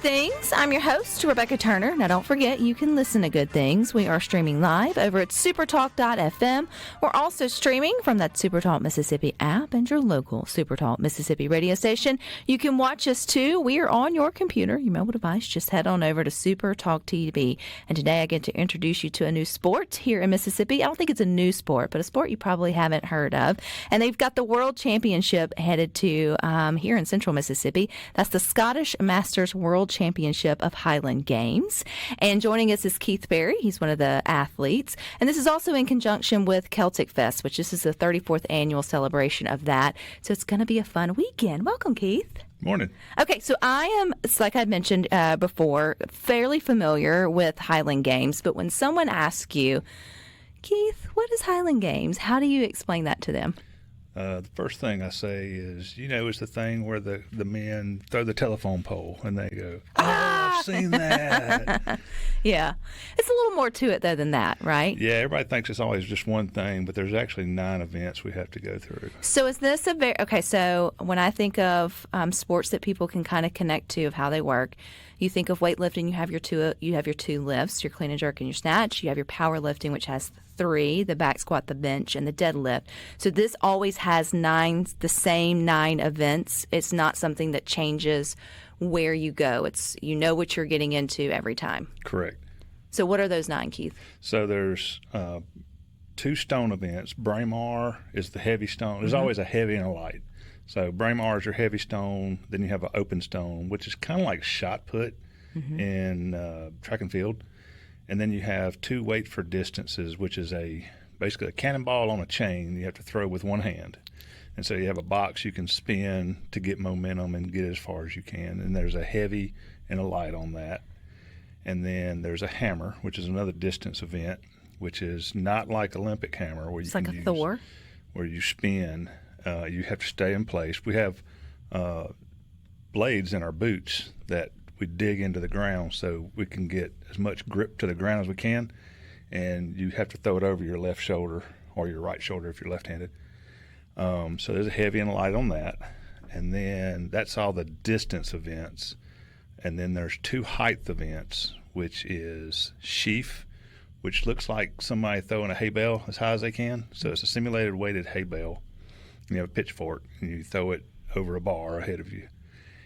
Things. I'm your host, Rebecca Turner. Now, don't forget, you can listen to Good Things. We are streaming live over at SuperTalk.fm. We're also streaming from that SuperTalk Mississippi app and your local SuperTalk Mississippi radio station. You can watch us, too. We are on your computer, your mobile device. Just head on over to SuperTalk TV. And today I get to introduce you to a new sport here in Mississippi. I don't think it's a new sport, but a sport you probably haven't heard of. And they've got the World Championship headed to here in central Mississippi. That's the Scottish Masters World Championship of Highland Games. And joining us is Keith Berry. He's one of the athletes. And this is also in conjunction with Celtic Fest, which this is the 34th annual celebration of that. So it's going to be a fun weekend. Welcome, Keith. Morning. Okay, so I am, like I mentioned before, fairly familiar with Highland Games. But when someone asks you, Keith, what is Highland Games? How do you explain that to them? The first thing I say is, it's the thing where the men throw the telephone pole and they go, I've seen that. Yeah. It's a little more to it, though, than that, right? Yeah, everybody thinks it's always just one thing, but there's actually 9 events we have to go through. So is this so when I think of sports that people can kind of connect to of how they work, you think of weightlifting, you have your two lifts, your clean and jerk and your snatch. You have your powerlifting, which has 3, the back squat, the bench, and the deadlift. So this always has the same 9 events. It's not something that changes where you go. It's what you're getting into every time. Correct. So what are those 9, Keith? So there's 2 stone events. Braemar is the heavy stone. There's always a heavy and a light. So Braemar is your heavy stone. Then you have an open stone, which is kind of like shot put in track and field. And then you have 2 weight for distances, which is basically a cannonball on a chain you have to throw with one hand. And so you have a box you can spin to get momentum and get as far as you can. And there's a heavy and a light on that. And then there's a hammer, which is another distance event, which is not like Olympic hammer where it's like a Thor, where you spin. You have to stay in place. We have blades in our boots that we dig into the ground so we can get as much grip to the ground as we can, and you have to throw it over your left shoulder or your right shoulder if you're left-handed. So there's a heavy and a light on that, and then that's all the distance events. And then there's 2 height events, which is sheaf, which looks like somebody throwing a hay bale as high as they can. So it's a simulated weighted hay bale. You have a pitchfork, and you throw it over a bar ahead of you.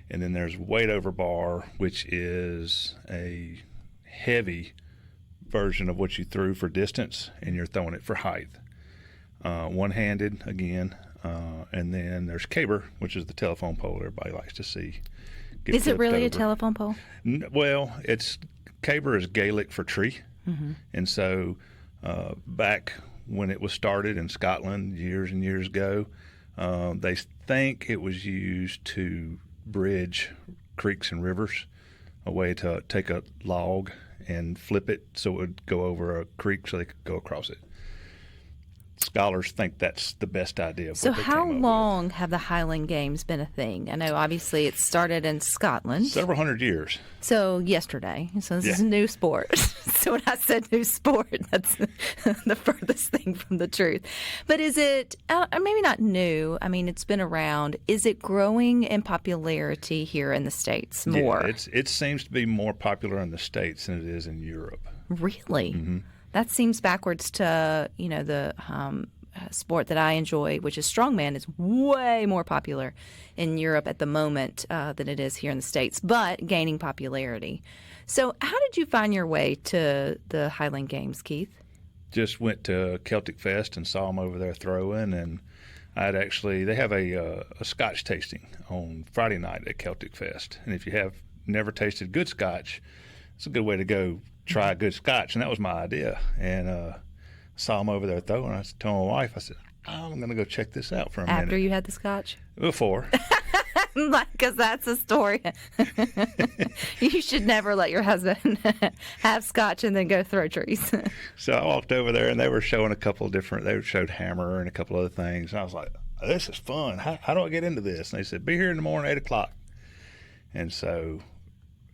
And then there's weight over bar, which is a heavy version of what you threw for distance, and you're throwing it for height. One-handed, again. And then there's caber, which is the telephone pole everybody likes to see. Is it really a telephone pole? Well, caber is Gaelic for tree. And so back when it was started in Scotland years and years ago, they think it was used to bridge creeks and rivers, a way to take a log and flip it so it would go over a creek so they could go across it. Scholars think that's the best idea. So how long have the Highland Games been a thing? I know obviously it started in Scotland. Several hundred years. So yesterday. So this is a new sport. So when I said new sport, that's the furthest thing from the truth. But is it, maybe not new, I mean it's been around. Is it growing in popularity here in the States more? Yeah, it seems to be more popular in the States than it is in Europe. Really? Mm-hmm. That seems backwards to, the sport that I enjoy, which is strongman, is way more popular in Europe at the moment than it is here in the States, but gaining popularity. So how did you find your way to the Highland Games, Keith? Just went to Celtic Fest and saw them over there throwing, and they have a Scotch tasting on Friday night at Celtic Fest. And if you have never tasted good Scotch, it's a good way to go try a good Scotch, and that was my idea. And saw him over there throwing. I told my wife, I said, I'm going to go check this out for a minute. After you had the Scotch? Before. Because that's a story. You should never let your husband have Scotch and then go throw trees. So I walked over there, and they were showing they showed hammer and a couple other things. And I was like, this is fun. How do I get into this? And they said, be here in the morning, 8 o'clock. And so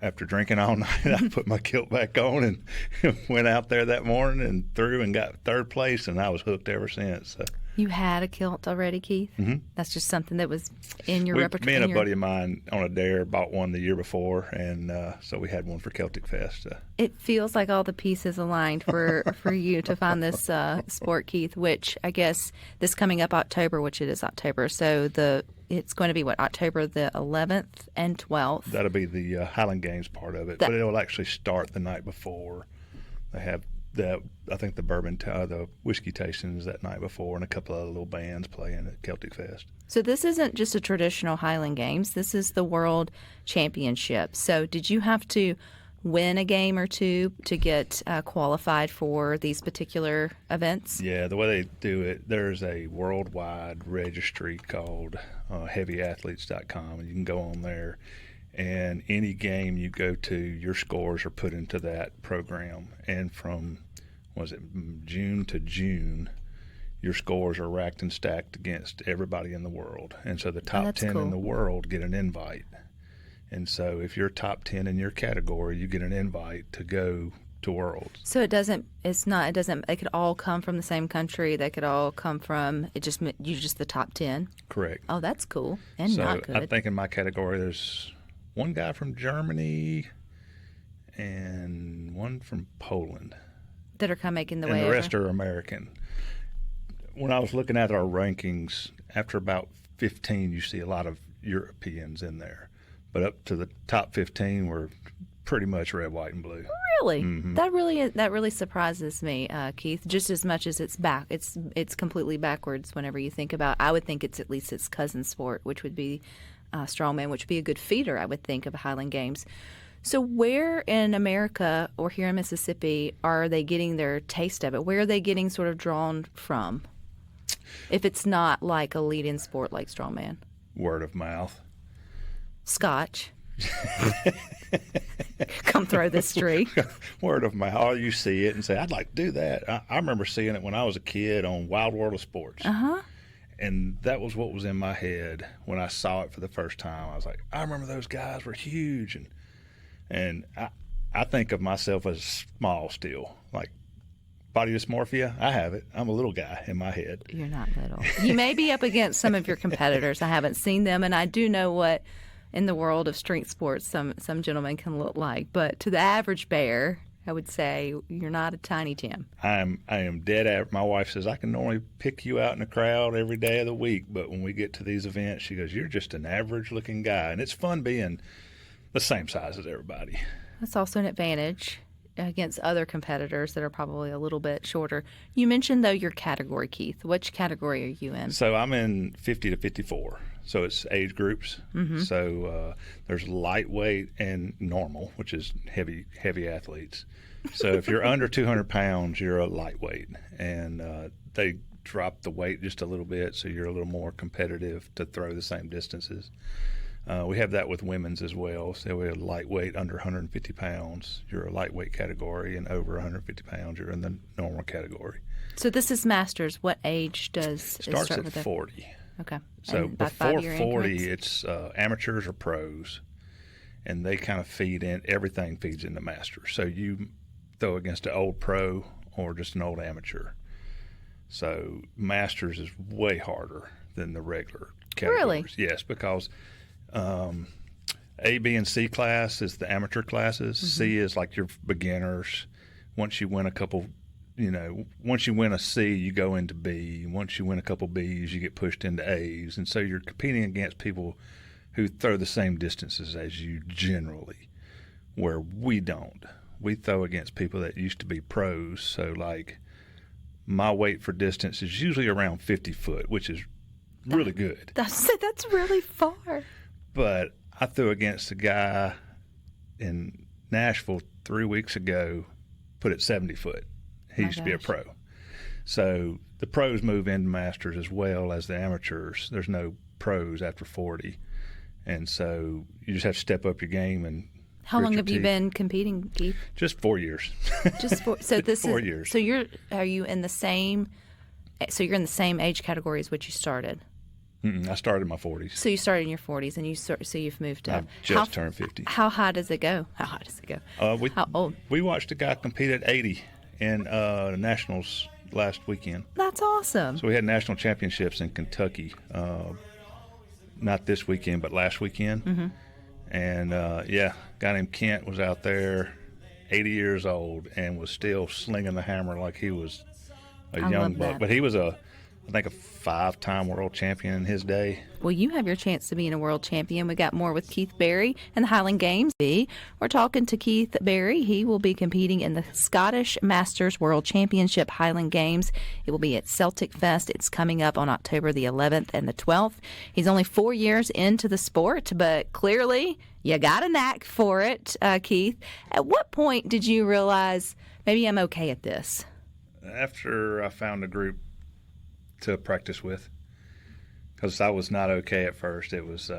after drinking all night, I put my kilt back on and went out there that morning and threw and got 3rd place, and I was hooked ever since. So. You had a kilt already, Keith? Mm-hmm. That's just something that was in your repertoire? Me and a buddy of mine on a dare bought one the year before, and so we had one for Celtic Fest. It feels like all the pieces aligned for you to find this sport, Keith, which I guess this coming up October, which it is October, so it's going to be, October the 11th and 12th? That'll be the Highland Games part of it, but it'll actually start the night before. They have I think the the whiskey tastings that night before, and a couple of little bands playing at Celtic Fest. So this isn't just a traditional Highland Games. This is the World Championship. So did you have to win a game or two to get qualified for these particular events? Yeah, the way they do it, there's a worldwide registry called heavyathletes.com, and you can go on there. And any game you go to, your scores are put into that program. And from, June to June, your scores are racked and stacked against everybody in the world. And so the top 10 in the world get an invite. And so if you're top 10 in your category, you get an invite to go to Worlds. So it could all come from the same country. They could all come from, you're just the top 10? Correct. Oh, that's cool. And not good. I think in my category there's one guy from Germany and one from Poland that are kind of making the way and the over. rest are American. When I was looking at our rankings, after about 15, you see a lot of Europeans in there. But up to the top 15 were pretty much red, white, and blue. Really? Mm-hmm. That really surprises me, Keith. Just as much as it's completely backwards. Whenever you think about, I would think it's at least its cousin sport, which would be strongman, which would be a good feeder, I would think, of Highland Games. So where in America or here in Mississippi are they getting their taste of it? Where are they getting sort of drawn from? If it's not like a lead-in sport like strongman. Word of mouth. Scotch. Come throw this tree. Word of mouth. Oh, you see it and say, I'd like to do that. I remember seeing it when I was a kid on Wild World of Sports. Uh-huh. And that was what was in my head when I saw it for the first time. I was like, I remember those guys were huge. And I think of myself as small still. Like, body dysmorphia, I have it. I'm a little guy in my head. You're not little. You may be up against some of your competitors. I haven't seen them, and I do know what, in the world of strength sports, some gentlemen can look like. But to the average bear, I would say you're not a tiny Tim. I am dead average. My wife says I can normally pick you out in the crowd every day of the week, but when we get to these events, she goes, you're just an average-looking guy. And it's fun being the same size as everybody. That's also an advantage against other competitors that are probably a little bit shorter. You mentioned, though, your category, Keith. Which category are you in? So I'm in 50 to 54. So it's age groups. Mm-hmm. So there's lightweight and normal, which is heavy athletes. So if you're under 200 pounds, you're a lightweight. And they drop the weight just a little bit so you're a little more competitive to throw the same distances. We have that with women's as well. So we have lightweight under 150 pounds, you're a lightweight category, and over 150 pounds, you're in the normal category. So this is masters. What age does it starts start at 40. Okay. So and before 40, it's amateurs or pros, and they kind of everything feeds into masters. So you throw against an old pro or just an old amateur. So masters is way harder than the regular categories. Really? Yes, because A, B, and C class is the amateur classes. Mm-hmm. C is like your beginners. Once you win a couple, once you win a C, you go into B. Once you win a couple Bs, you get pushed into A's. And so you're competing against people who throw the same distances as you generally, where we don't. We throw against people that used to be pros. So, like, my weight for distance is usually around 50 foot, which is really good. That's really far. But I threw against a guy in Nashville 3 weeks ago, put it 70 foot. He used to be a pro. So the pros move into masters as well as the amateurs. There's no pros after 40. And so you just have to step up your game. And how long have you been competing, Keith? Just 4 years. Just 4. So this 4 is years. So are you in the same? So you're in the same age category as what you started. I started in my 40s. So you started in your 40s, and so you've moved up. I've just turned 50. How high does it go? How old? We watched a guy compete at 80 in the Nationals last weekend. That's awesome. So we had national championships in Kentucky, not this weekend, but last weekend. Mm-hmm. And, a guy named Kent was out there, 80 years old, and was still slinging the hammer like he was a young buck. But he was I think a 5-time world champion in his day. Well, you have your chance to be a world champion. We got more with Keith Berry and the Highland Games. We're talking to Keith Berry. He will be competing in the Scottish Masters World Championship Highland Games. It will be at Celtic Fest. It's coming up on October the 11th and the 12th. He's only 4 years into the sport, but clearly you got a knack for it, Keith. At what point did you realize maybe I'm okay at this? After I found a group to practice with, because I was not okay at first. It was,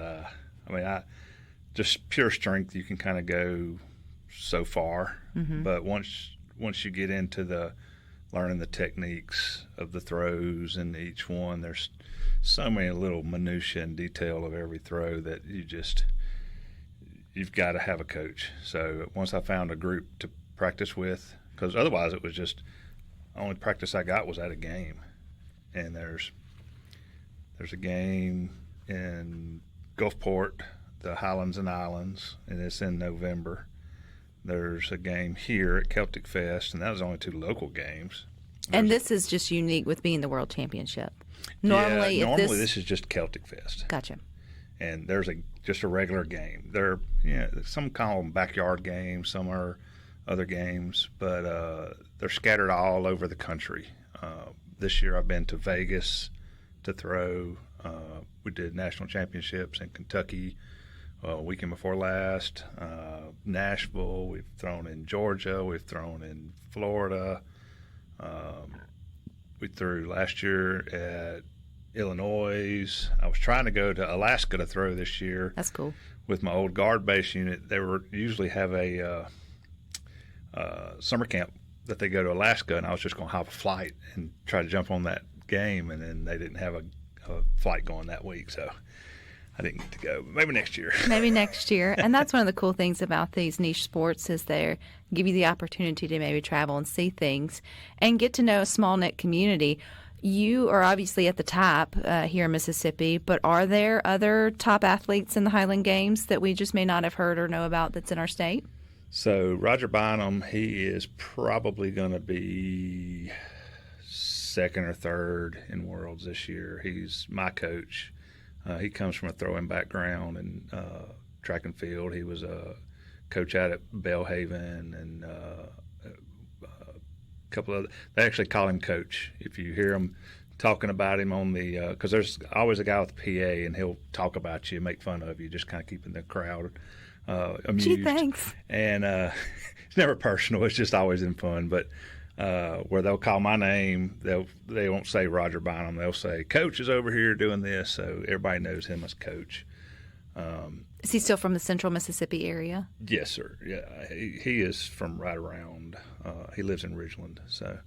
just pure strength. You can kind of go so far, but once you get into the learning the techniques of the throws and each one, there's so many little minutiae and detail of every throw that you've got to have a coach. So once I found a group to practice with, because otherwise it was just the only practice I got was at a game. And there's a game in Gulfport, the Highlands and Islands, and it's in November. There's a game here at Celtic Fest, and that was only 2 local games. And this is just unique with being the World Championship. Normally this is just Celtic Fest. Gotcha. And there's just a regular game. Some call them backyard games, some are other games, but they're scattered all over the country. This year I've been to Vegas to throw. We did national championships in Kentucky weekend before last. Nashville. We've thrown in Georgia. We've thrown in Florida. We threw last year at Illinois. I was trying to go to Alaska to throw this year. That's cool. With my old guard base unit, they usually have a summer camp that they go to Alaska, and I was just going to hop a flight and try to jump on that game, and then they didn't have a flight going that week, so I didn't get to go. But maybe next year. Maybe next year. And that's one of the cool things about these niche sports is they give you the opportunity to maybe travel and see things and get to know a small-knit community. You are obviously at the top here in Mississippi, but are there other top athletes in the Highland Games that we just may not have heard or know about that's in our state? So Roger Bynum, he is probably going to be second or third in Worlds this year. He's my coach. He comes from a throwing background and track and field. He was a coach out at Belhaven and a couple of. They actually call him Coach. If you hear them talking about him on the, because there's always a guy with the PA and he'll talk about you, make fun of you, just kind of keeping the crowd amused. Gee, thanks. And it's never personal. It's just always in fun. But where they'll call my name, they won't say Roger Bynum. They'll say Coach is over here doing this, so everybody knows him as Coach. Is he still from the central Mississippi area? Yes, sir. Yeah, he is from right around. He lives in Ridgeland, so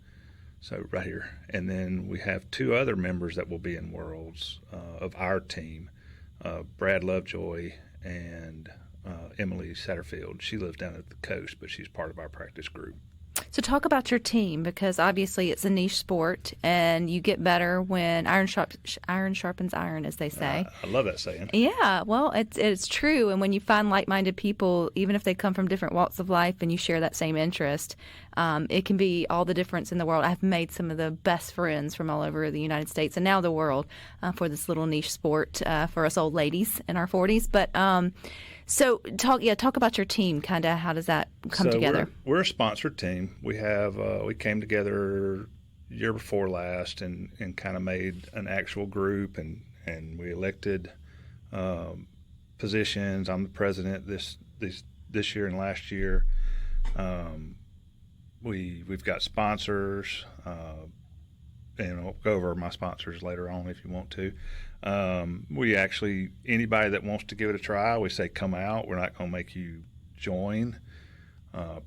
right here. And then we have 2 other members that will be in Worlds of our team, Brad Lovejoy and Emily Satterfield. She lives down at the coast, but she's part of our practice group. So talk about your team, because obviously it's a niche sport, and you get better when iron sharpens iron, as they say. I love that saying. Yeah, well, it's true. And when you find like-minded people, even if they come from different walks of life and you share that same interest, it can be all the difference in the world. I've made some of the best friends from all over the United States and now the world for this little niche sport for us old ladies in our 40s. But so talk about your team. Kind of how does that come together? We're a sponsored team. We have we came together year before last and kind of made an actual group and we elected positions. I'm the president this year and last year. We've got sponsors, and I'll go over my sponsors later on if you want to. We actually, anybody that wants to give it a try, we say come out. We're not going to make you join.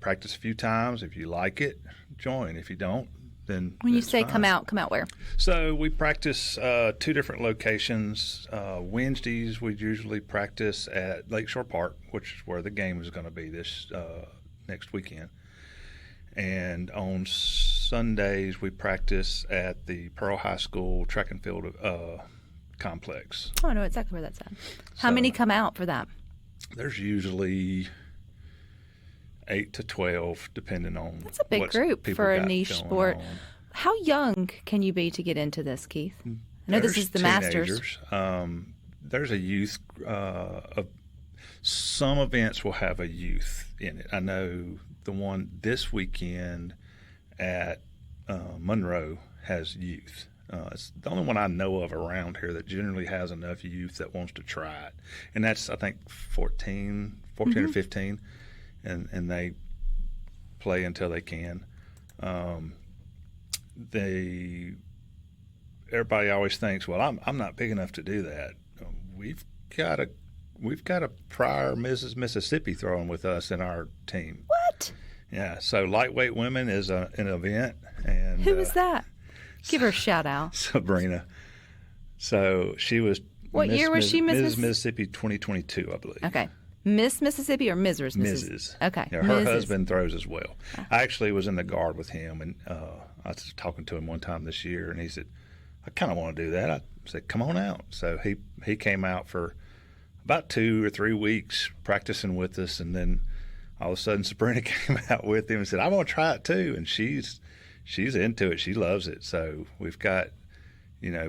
Practice a few times. If you like it, join. If you don't, then when you say fine. come out where? So we practice 2 different locations. Wednesdays we usually practice at Lakeshore Park, which is where the game is going to be this next weekend. And on Sundays we practice at the Pearl High School track and field complex. Oh, I know exactly where that's at. How many come out for that? There's usually 8 to 12, depending on. That's a big group for a niche sport. How young can you be to get into this, Keith? I know this is the Masters. There's a youth. Some events will have a youth in it. I know the one this weekend at Monroe has youth. It's the only one I know of around here that generally has enough youth that wants to try it. And that's, I think, 14 or 15, and they play until they can. Everybody always thinks, well, I'm not big enough to do that. We've got a prior Mrs. Mississippi throwing with us in our team. What? Yeah, so lightweight women is an event. And who is that? Give her a shout out. Sabrina. So she was. What year was she Mrs. Mississippi 2022, I believe. Okay. Miss Mississippi or Mrs. Mrs. Okay. Yeah, her husband throws as well. I actually was in the guard with him, and I was talking to him one time this year, and he said, I kind of want to do that. I said, come on out. So he came out for about 2 or 3 weeks practicing with us, and then all of a sudden Sabrina came out with him and said, I want to try it too. And she's into it. She loves it. So we've got,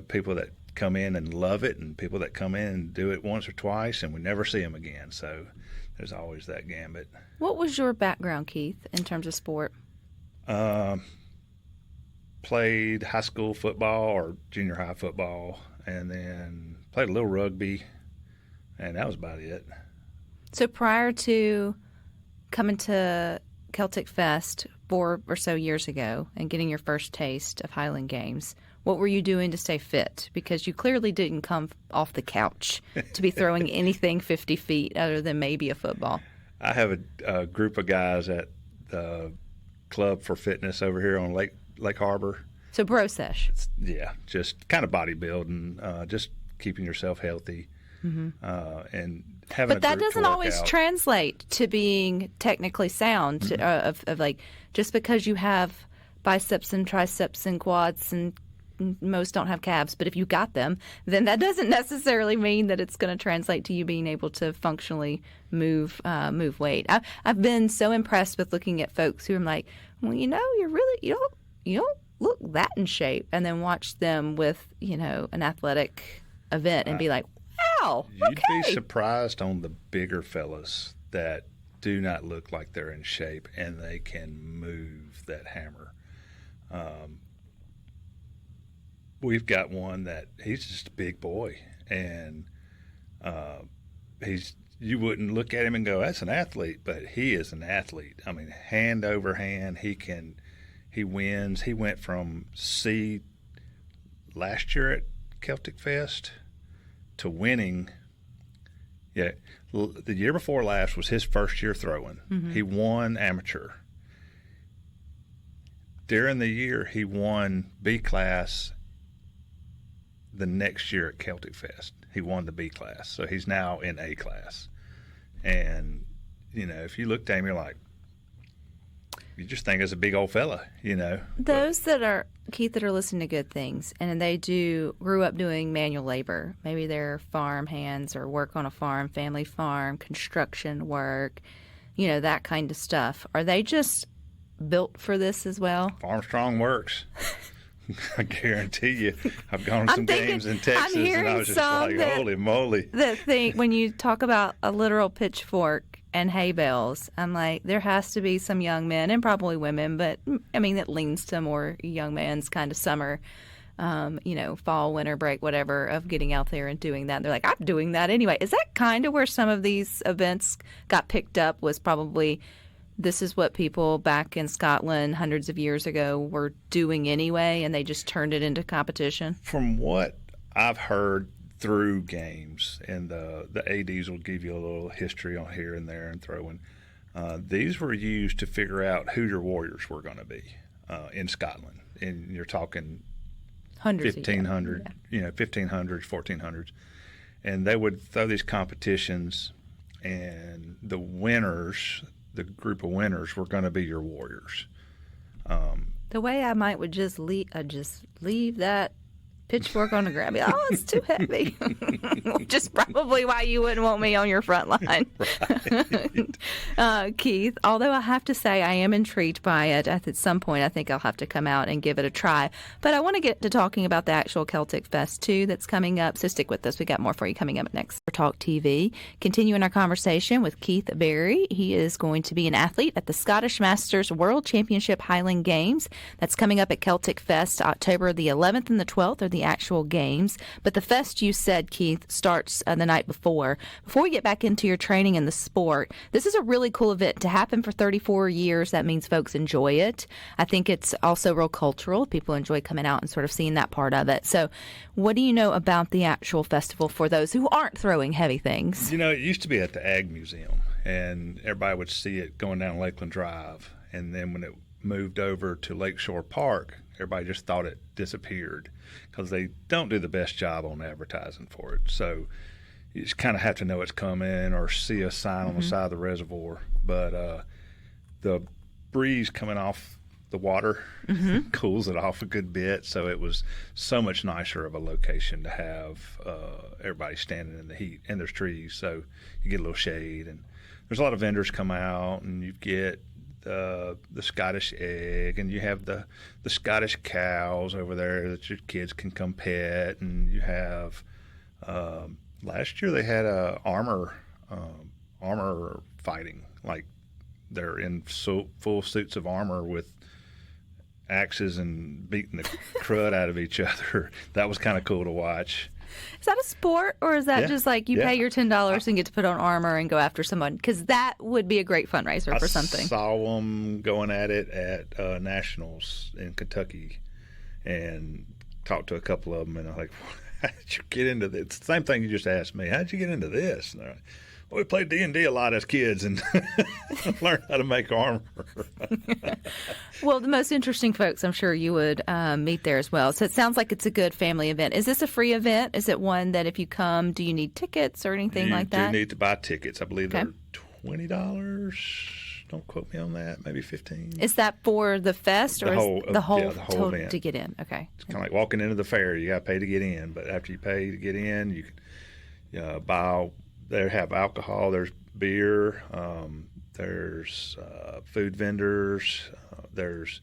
people that come in and love it, and people that come in and do it once or twice, and we never see them again. So there's always that gambit. What was your background, Keith, in terms of sport? Played high school football or junior high football, and then played a little rugby, and that was about it. So prior to coming to Celtic Fest 4 or so years ago and getting your first taste of Highland Games, what were you doing to stay fit? Because you clearly didn't come off the couch to be throwing anything 50 feet other than maybe a football. I have a group of guys at the Club for Fitness over here on Lake Harbor. So bro sesh. Yeah, just kind of bodybuilding, just keeping yourself healthy, and having. But that doesn't always translate to being technically sound. Of like, just because you have biceps and triceps and quads, and most don't have calves, but if you got them, then that doesn't necessarily mean that it's going to translate to you being able to functionally move weight. I've been so impressed with looking at folks who I'm like, well, you don't look that in shape, and then watch them with an athletic event and be like, wow, you'd be surprised on the bigger fellas that do not look like they're in shape and they can move that hammer. We've got one that he's just a big boy, and you wouldn't look at him and go, that's an athlete, but he is an athlete. I mean, hand over hand, he wins. He went from C last year at Celtic Fest to winning. Yeah, the year before last was his first year throwing. Mm-hmm. He won amateur. During the year, he won B class. The next year at Celtic Fest, he won the B class, so he's now in A class. And if you looked at him, you're like, you just think it's a big old fella, Those that are, Keith, that are listening to good things, and they grew up doing manual labor. Maybe they're farm hands or work on a farm, family farm, construction work, that kind of stuff. Are they just built for this as well? Farm Strong works. I guarantee you, I've gone to some games in Texas, and I was just like, holy moly. That thing, when you talk about a literal pitchfork and hay bales, I'm like, there has to be some young men, and probably women, but I mean, it leans to more young man's kind of summer, fall, winter break, whatever, of getting out there and doing that. And they're like, I'm doing that anyway. Is that kind of where some of these events got picked up, was probably this is what people back in Scotland hundreds of years ago were doing anyway, and they just turned it into competition? From what I've heard through games, and the ADs will give you a little history on here and there and throwing, these were used to figure out who your warriors were going to be in Scotland. And you're talking hundreds 1500, 1500s, 1400s. And they would throw these competitions, and the group of winners were going to be your warriors. The way I might would just leave that pitchfork on the ground. Oh, it's too heavy. Which is probably why you wouldn't want me on your front line. Right. Keith, although I have to say I am intrigued by it, at some point I think I'll have to come out and give it a try. But I want to get to talking about the actual Celtic Fest, too, that's coming up. So stick with us. We got more for you coming up next for Talk TV. Continuing our conversation with Keith Berry. He is going to be an athlete at the Scottish Masters World Championship Highland Games. That's coming up at Celtic Fest October the 11th and the 12th, or the actual games. But the fest, you said, Keith, starts the night before. Before we get back into your training in the sport, this is a really cool event to happen for 34 years. That means folks enjoy it. I think it's also real cultural. People enjoy coming out and sort of seeing that part of it. So what do you know about the actual festival for those who aren't throwing heavy things? You know, it used to be at the Ag Museum, and everybody would see it going down Lakeland Drive. And then when it moved over to Lakeshore Park, everybody just thought it disappeared because they don't do the best job on advertising for it. So you just kind of have to know it's coming or see a sign on the side of the reservoir. But the breeze coming off the water cools it off a good bit. So it was so much nicer of a location to have everybody standing in the heat. And there's trees, so you get a little shade. And there's a lot of vendors come out, and you get the Scottish egg, and you have the Scottish cows over there that your kids can come pet, and you have last year they had armor fighting, like they're in full suits of armor with axes and beating the crud out of each other. That was kind of cool to watch. Is that a sport, or is that just like you pay your $10 and get to put on armor and go after someone? Because that would be a great fundraiser for something. I saw them going at it at Nationals in Kentucky and talked to a couple of them, and I'm like, how did you get into this? It's the same thing you just asked me. How did you get into this? And they're like, well, we played D&D a lot as kids and learned how to make armor. Well, the most interesting folks, I'm sure you would meet there as well. So it sounds like it's a good family event. Is this a free event? Is it one that if you come, do you need tickets or anything like that? You do need to buy tickets. I believe they're $20. Don't quote me on that. Maybe $15. Is that for the fest, or the whole total event to get in? Okay. It's kind of like walking into the fair. You got to pay to get in, but after you pay to get in, you can buy. They have alcohol. There's beer. There's food vendors. There's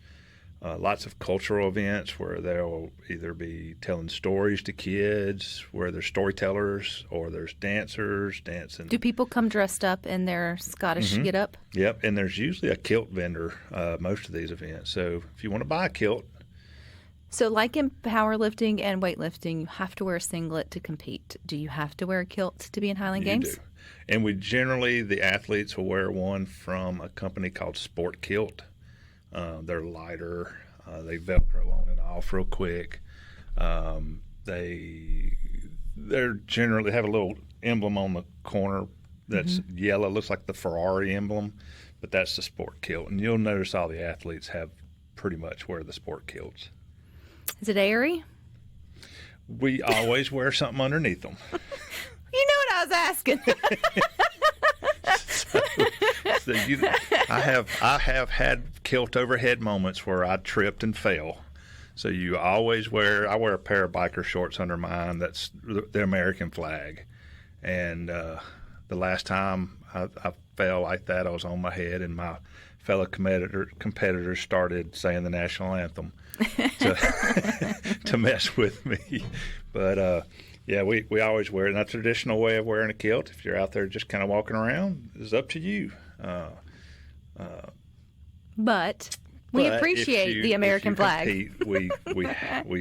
lots of cultural events where they'll either be telling stories to kids, where there's storytellers, or there's dancers dancing. Do people come dressed up in their Scottish get-up? Yep, and there's usually a kilt vendor most of these events. So if you want to buy a kilt. So like in powerlifting and weightlifting, you have to wear a singlet to compete. Do you have to wear a kilt to be in Highland Games? You do. And the athletes will wear one from a company called Sport Kilt. They're lighter. They Velcro on and off real quick. They're generally have a little emblem on the corner that's yellow. Looks like the Ferrari emblem, but that's the Sport Kilt. And you'll notice all the athletes have pretty much wear the Sport Kilts. Is it airy? We always wear something underneath them. You know what I was asking. I have had kilt overhead moments where I tripped and fell. So I wear a pair of biker shorts under mine. That's the American flag. And the last time I fell like that, I was on my head, and my fellow competitors started saying the national anthem to mess with me. But we always wear it. And that's a traditional way of wearing a kilt. If you're out there just kind of walking around, it's up to you. But we appreciate the American flag. We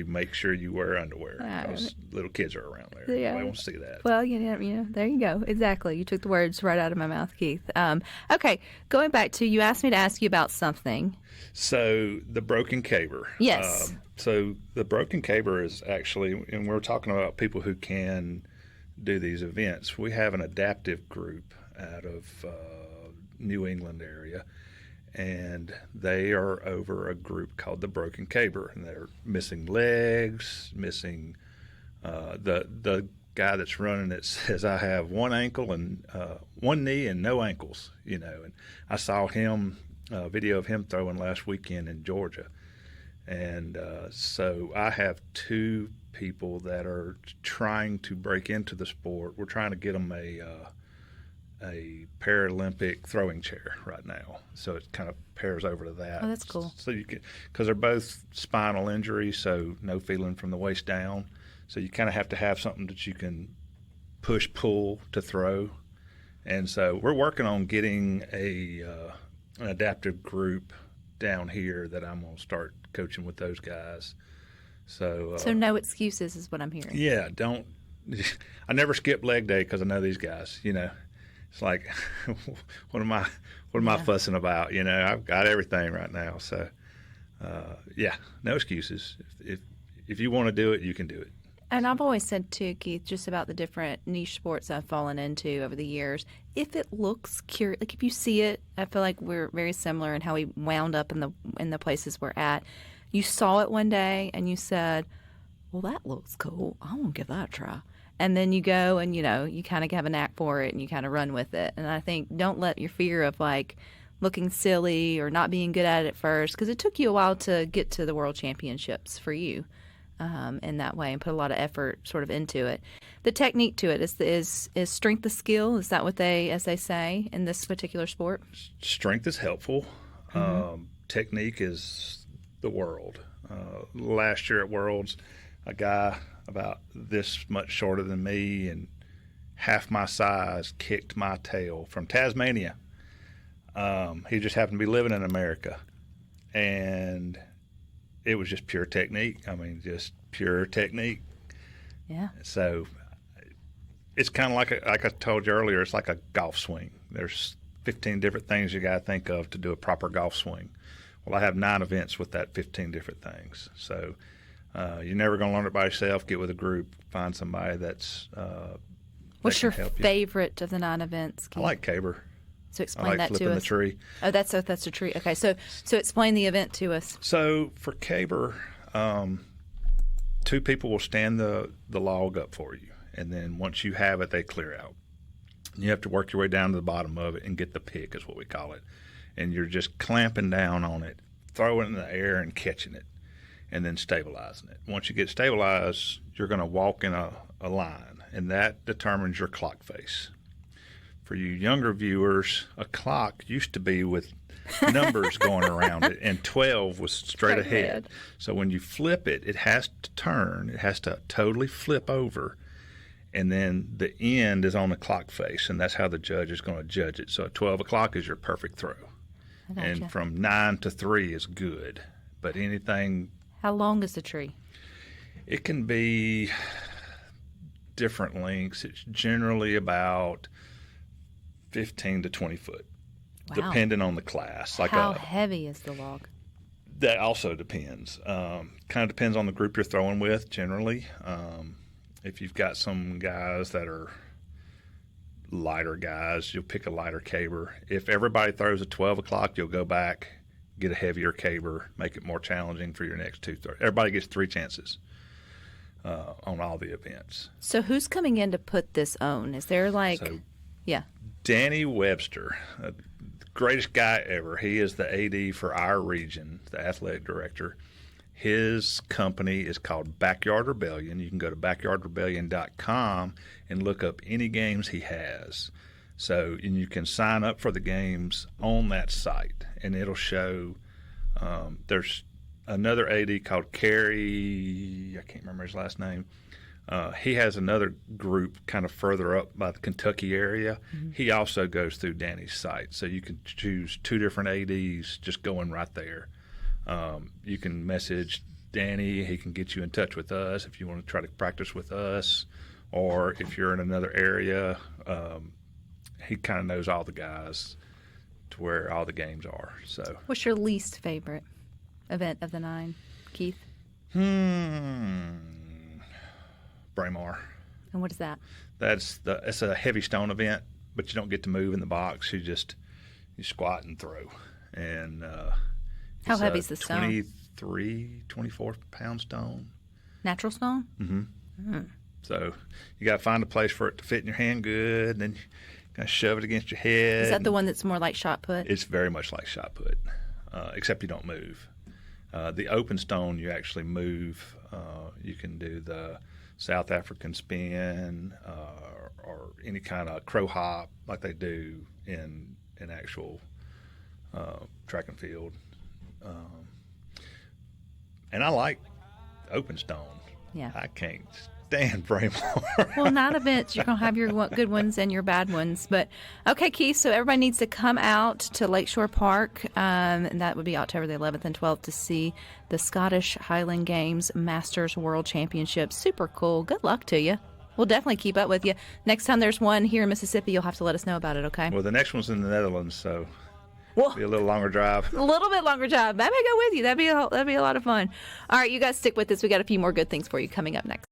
make sure you wear underwear because little kids are around there. Yeah. They won't see that. Well, there you go. Exactly. You took the words right out of my mouth, Keith. Okay, going back to, you asked me to ask you about something. So the broken caber. Yes. So the broken caber is actually, and we're talking about people who can do these events. We have an adaptive group out of New England area, and they are over a group called the Broken Caber, and they're missing legs, missing the guy that's running it says I have one ankle and one knee and no ankles, and I saw him video of him throwing last weekend in Georgia, And so I have two people that are trying to break into the sport. We're trying to get them a Paralympic throwing chair right now. So it kind of pairs over to that. Oh, that's cool. So you can, because they're both spinal injuries, so no feeling from the waist down. So you kind of have to have something that you can push, pull to throw. And so we're working on getting an adaptive group down here that I'm going to start coaching with those guys. So no excuses is what I'm hearing. Yeah, I never skip leg day because I know these guys, It's like, what am I fussing about? I've got everything right now. So, no excuses. If you want to do it, you can do it. And I've always said too, Keith, just about the different niche sports I've fallen into over the years. If it looks curious, like if you see it, I feel like we're very similar in how we wound up in the places we're at. You saw it one day and you said, "Well, that looks cool. I want to give that a try." And then you go and you kind of have a knack for it and you kind of run with it. And I think don't let your fear of like looking silly or not being good at it first, because it took you a while to get to the World Championships for you. In that way, and put a lot of effort sort of into it. The technique to it is strength of skill. Is that what as they say in this particular sport? Strength is helpful. Mm-hmm. Technique is the world. Last year at Worlds, a guy about this much shorter than me and half my size kicked my tail from Tasmania. He just happened to be living in America, and it was just pure technique. I mean, just pure technique. Yeah. So it's kind of like I told you earlier, it's like a golf swing. There's 15 different things you got to think of to do a proper golf swing. Well, I have 9 events with that 15 different things. So you're never going to learn it by yourself. Get with a group. Find somebody that's What's your favorite of the 9 events, Keith? I like caber. So explain that to us. Flipping the tree. Oh, that's a tree. Okay, so explain the event to us. So for caber, 2 people will stand the log up for you, and then once you have it, they clear out. You have to work your way down to the bottom of it and get the pick, is what we call it. And you're just clamping down on it, throwing it in the air and catching it, and then stabilizing it. Once you get stabilized, you're going to walk in a line, and that determines your clock face. For you younger viewers, a clock used to be with numbers going around it, and 12 was straight ahead. So when you flip it, it has to turn. It has to totally flip over, and then the end is on the clock face, and that's how the judge is going to judge it. So at 12 o'clock is your perfect throw. And from 9 to 3 is good. But anything... How long is the tree? It can be different lengths. It's generally about 15 to 20 foot, depending on the class. How heavy is the log? That also depends. Kind of depends on the group you're throwing with, generally. If you've got some guys that are lighter guys, you'll pick a lighter caber. If everybody throws at 12 o'clock, you'll go back, get a heavier caber, make it more challenging for your next 2 throws. Everybody gets 3 chances on all the events. So who's coming in to put this on? Is there Danny Webster, the greatest guy ever. He is the AD for our region, the athletic director. His company is called Backyard Rebellion. You can go to backyardrebellion.com and look up any games he has. So, and you can sign up for the games on that site, and it'll show. There's another AD called Kerry. I can't remember his last name. He has another group kind of further up by the Kentucky area. Mm-hmm. He also goes through Danny's site. So you can choose 2 different ADs just going right there. You can message Danny. He can get you in touch with us if you want to try to practice with us. Or if you're in another area, he kind of knows all the guys to where all the games are. So, what's your least favorite event of the 9, Keith? Braemar. And what is that? It's a heavy stone event, but you don't get to move in the box. You squat and throw. And how heavy is the stone? 23, 24-pound stone. Natural stone? Mm-hmm. So you got to find a place for it to fit in your hand good, and then you kind of shove it against your head. Is that the one that's more like shot put? It's very much like shot put, except you don't move. The open stone, you actually move. You can do the South African spin or any kind of crow hop like they do in actual track and field. And I like open stone. Yeah. I can't stand Braemore. Well, not events. You're going to have your good ones and your bad ones. But, okay, Keith, so everybody needs to come out to Lakeshore Park, and that would be October the 11th and 12th, to see the Scottish Highland Games Masters World Championship. Super cool. Good luck to you. We'll definitely keep up with you. Next time there's one here in Mississippi, you'll have to let us know about it, okay? Well, the next one's in the Netherlands, so Well, be a little longer drive. a little bit longer drive. I may go with you. That'd be a lot of fun. All right, you guys stick with us. We got a few more good things for you coming up next.